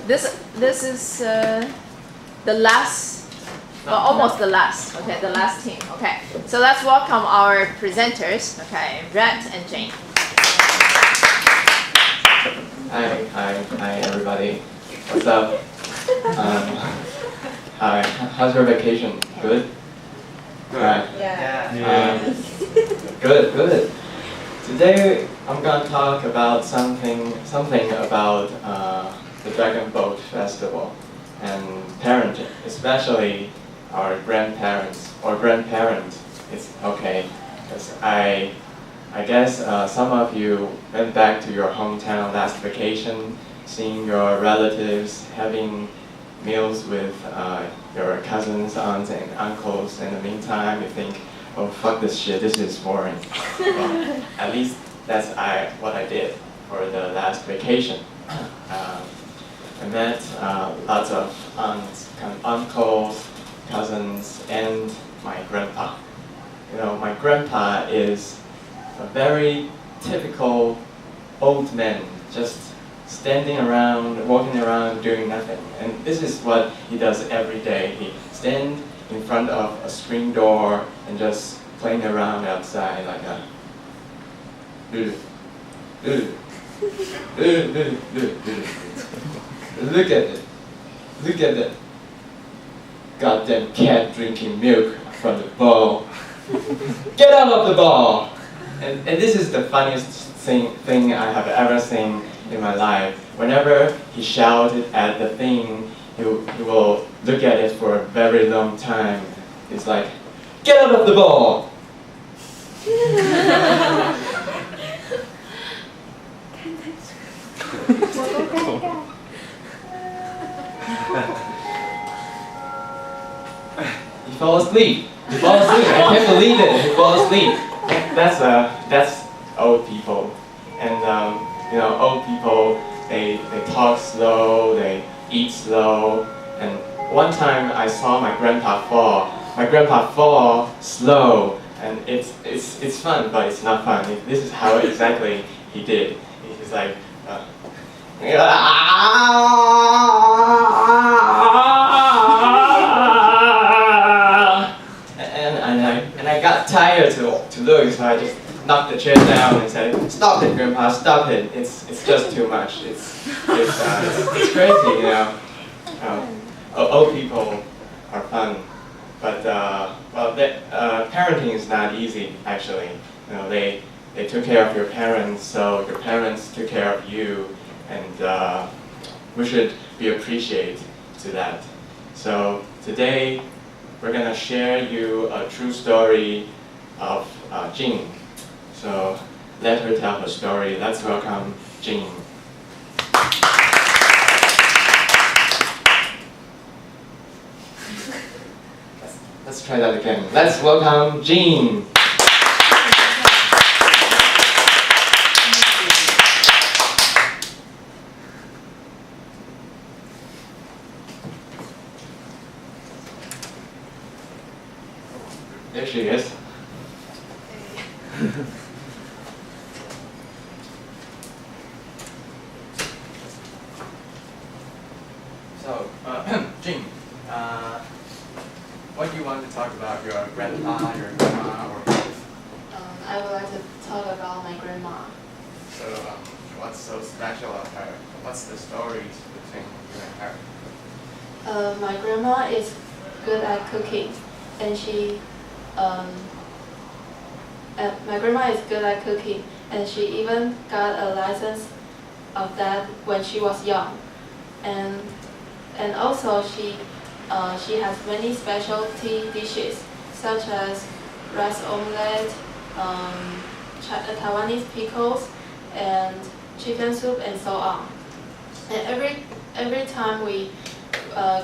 this is the last, well, almost the last. Okay, the last team. Okay, so let's welcome our presenters. Okay, Rhett and Jane. Hi, everybody. What's up? Hi. How's your vacation? Good. Right. Yeah. Good. Today I'm gonna talk about something about the Dragon Boat Festival and parenting, especially our grandparents or grandparents. It's okay, because I guess some of you went back to your hometown last vacation, seeing your relatives, having meals with your cousins, aunts, and uncles. In the meantime, you think, oh, fuck this shit, this is boring. Well, at least that's what I did for the last vacation. I met lots of aunts, uncles, cousins, and my grandpa. You know, my grandpa is a very typical old man, just standing around, walking around, doing nothing. And this is what he does every day. He stands in front of a screen door and just playing around outside like a Look at it. Goddamn cat drinking milk from the bowl. Get out of the bowl! And this is the funniest thing I have ever seen in my life. Whenever he shouted at the thing, he will look at it for a very long time. It's like, get out of the ball! He fell asleep. I can't believe it. He fell asleep. That's old people. And you know, old people, they talk slow, they eat slow. And one time I saw my grandpa fall. My grandpa fall slow, and it's fun, but it's not fun. This is how exactly he did. He's like, and I got tired to look, so I just knocked the chair down and said, "Stop it, Grandpa! Stop it! It's just too much. It's crazy, you know." Old people are fun, but parenting is not easy. Actually, you know, they took care of your parents, so your parents took care of you, and we should be appreciative to that. So today, we're gonna share you a true story of Jing. So let her tell her story. Let's welcome Jing. Let's try that again. Let's welcome Jing. There she is. So, Jing, what do you want to talk about? Your grandpa, your grandma, or both? I would like to talk about my grandma. So, what's so special of her? What's the stories between you and her? My grandma is good at cooking, and my grandma is good at cooking, and she even got a license of that when she was young, and also she has many specialty dishes such as rice omelette, Taiwanese pickles, and chicken soup, and so on. And every time we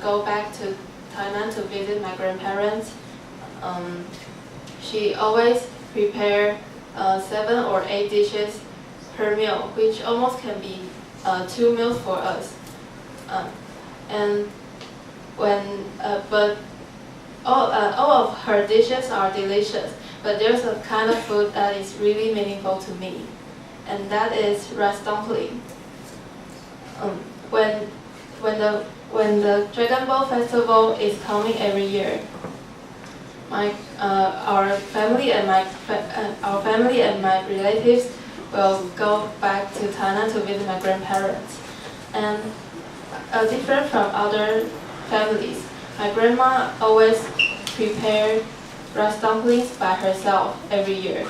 go back to Thailand to visit my grandparents, she always prepare 7 or 8 dishes per meal, which almost can be 2 meals for us. But all of her dishes are delicious. But there's a kind of food that is really meaningful to me, and that is rice dumpling. When when the Dragon Boat Festival is coming every year, our family and my relatives will go back to Tana to visit my grandparents. And different from other families, my grandma always prepared rice dumplings by herself every year.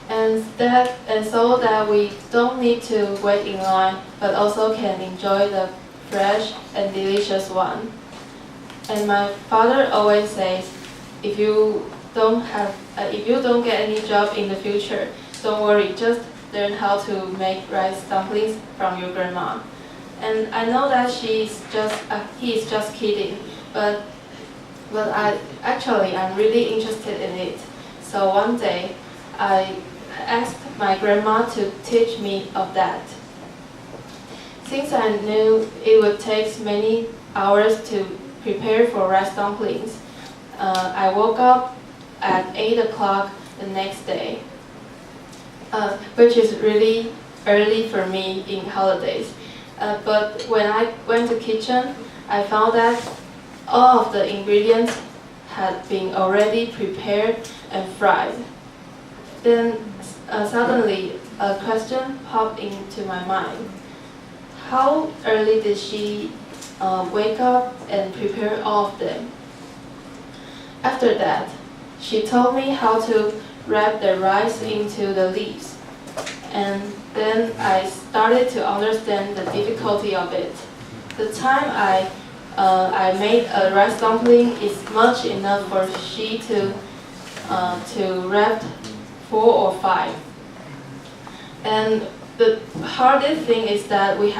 And so that we don't need to wait in line, but also can enjoy the fresh and delicious one. And my father always says, if you don't get any job in the future, don't worry, just learn how to make rice dumplings from your grandma. And I know that he is just kidding, but I'm really interested in it. So one day, I asked my grandma to teach me of that. Since I knew it would take many hours to prepare for rice dumplings, I woke up at 8 o'clock the next day, which is really early for me in holidays. But when I went to kitchen, I found that all of the ingredients had been already prepared and fried. Then suddenly a question popped into my mind. How early did she wake up and prepare all of them? After that, she told me how to wrap the rice into the leaves. And then I started to understand the difficulty of it. The time I made a rice dumpling is much enough for she to wrap 4 or 5. And the hardest thing is that we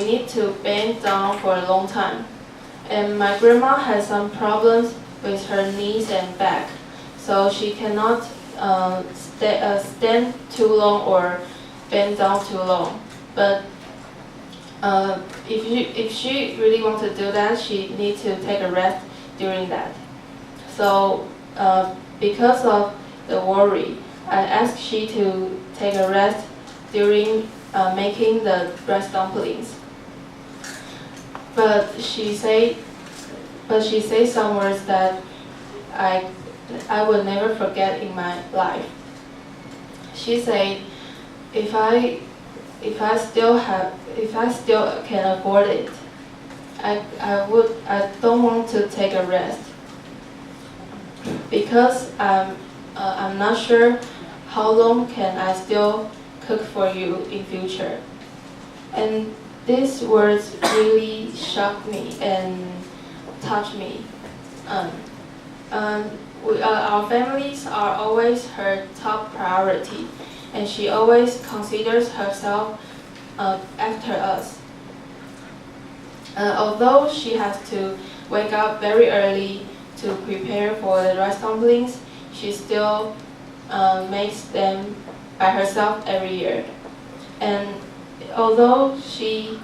need to bend down for a long time. And my grandma has some problems with her knees and back, so she cannot stand too long or bend down too long. But if she really wants to do that, she needs to take a rest during that. So because of the worry, I asked she to take a rest during making the rice dumplings. But she said some words that I will never forget in my life. She said, if I still can afford it, I don't want to take a rest, because I'm not sure how long can I still cook for you in future. And these words really shocked me and touched me. Our families are always her top priority, and she always considers herself after us. Although she has to wake up very early to prepare for the rice dumplings, she still makes them by herself every year. And although she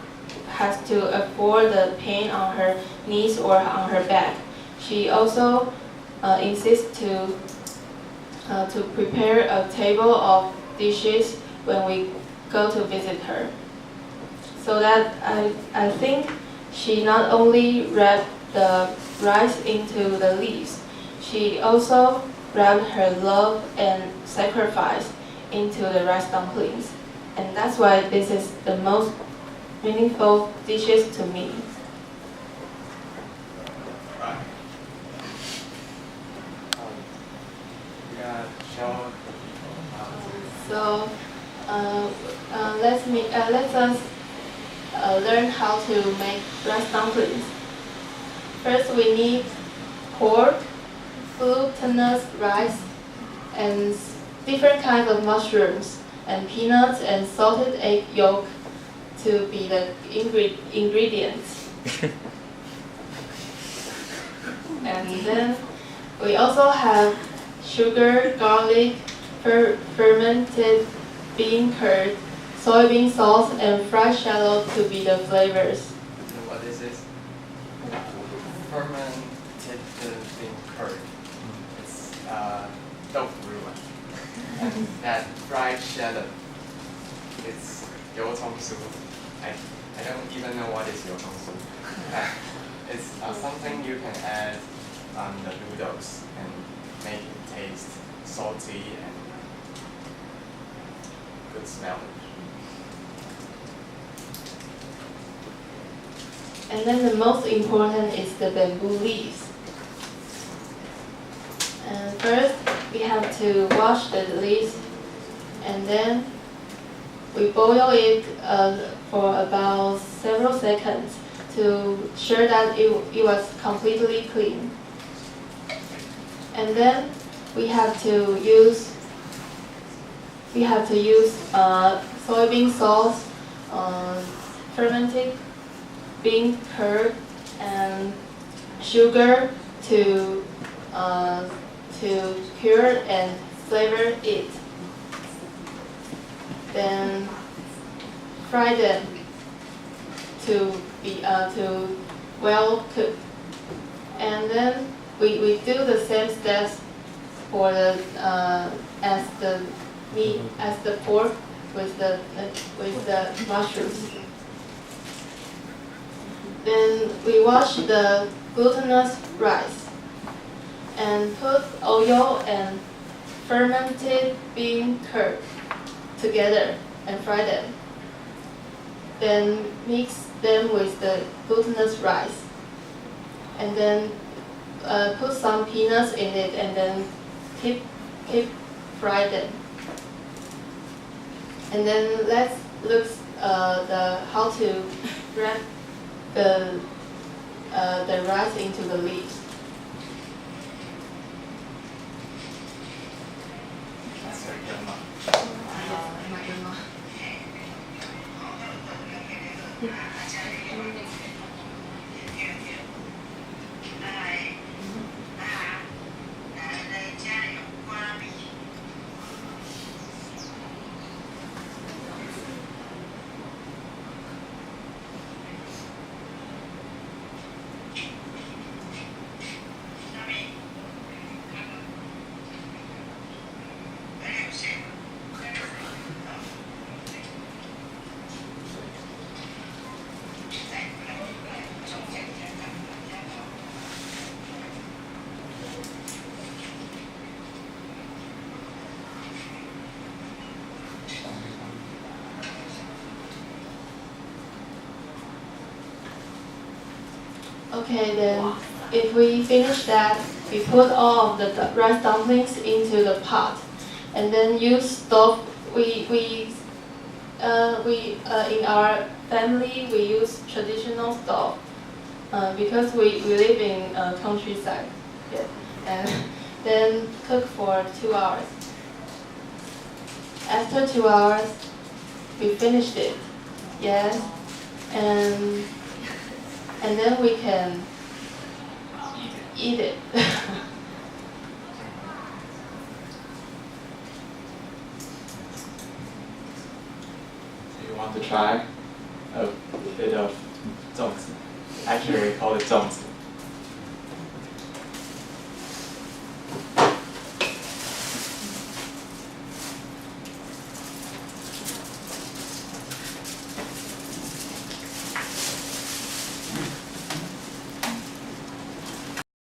has to afford the pain on her knees or on her back, she also insists to prepare a table of dishes when we go to visit her. So that I think she not only wrapped the rice into the leaves, she also wrapped her love and sacrifice into the rice dumplings. And that's why this is the most meaningful dishes to me. So let us learn how to make rice dumplings. First, we need pork, glutinous rice, and different kinds of mushrooms, and peanuts and salted egg yolk to be the ingredients. And then we also have sugar, garlic, fermented bean curd, soybean sauce, and fried shallot to be the flavors. What is this? Fermented bean curd. It's tofu one. And that fried shallot, it's 油葱酥. I don't even know what is your gongsu. It's something you can add on the noodles and make it taste salty and good smell. And then the most important is the bamboo leaves. And first, we have to wash the leaves, and then we boil it for about several seconds to sure that it was completely clean. And then we have to use soybean sauce, fermented bean curd, and sugar to cure and flavor it. Then fry them to well cook. And then we do the same steps for the as the pork with the mushrooms. Then we wash the glutinous rice and put oil and fermented bean curd together and fry them. Then mix them with the glutinous rice, and then put some peanuts in it, and then keep fry them. And then let's look how to wrap the rice into the leaves. That's your grandma. My grandma. Okay, then if we finish that, we put all of the rice dumplings into the pot, and then use stove. We in our family we use traditional stove because we live in countryside. Yeah. And then cook for 2 hours. After 2 hours, we finished it. Yes, and then we can eat it. So you want to try a bit of zongzi? Actually, we call it zongzi.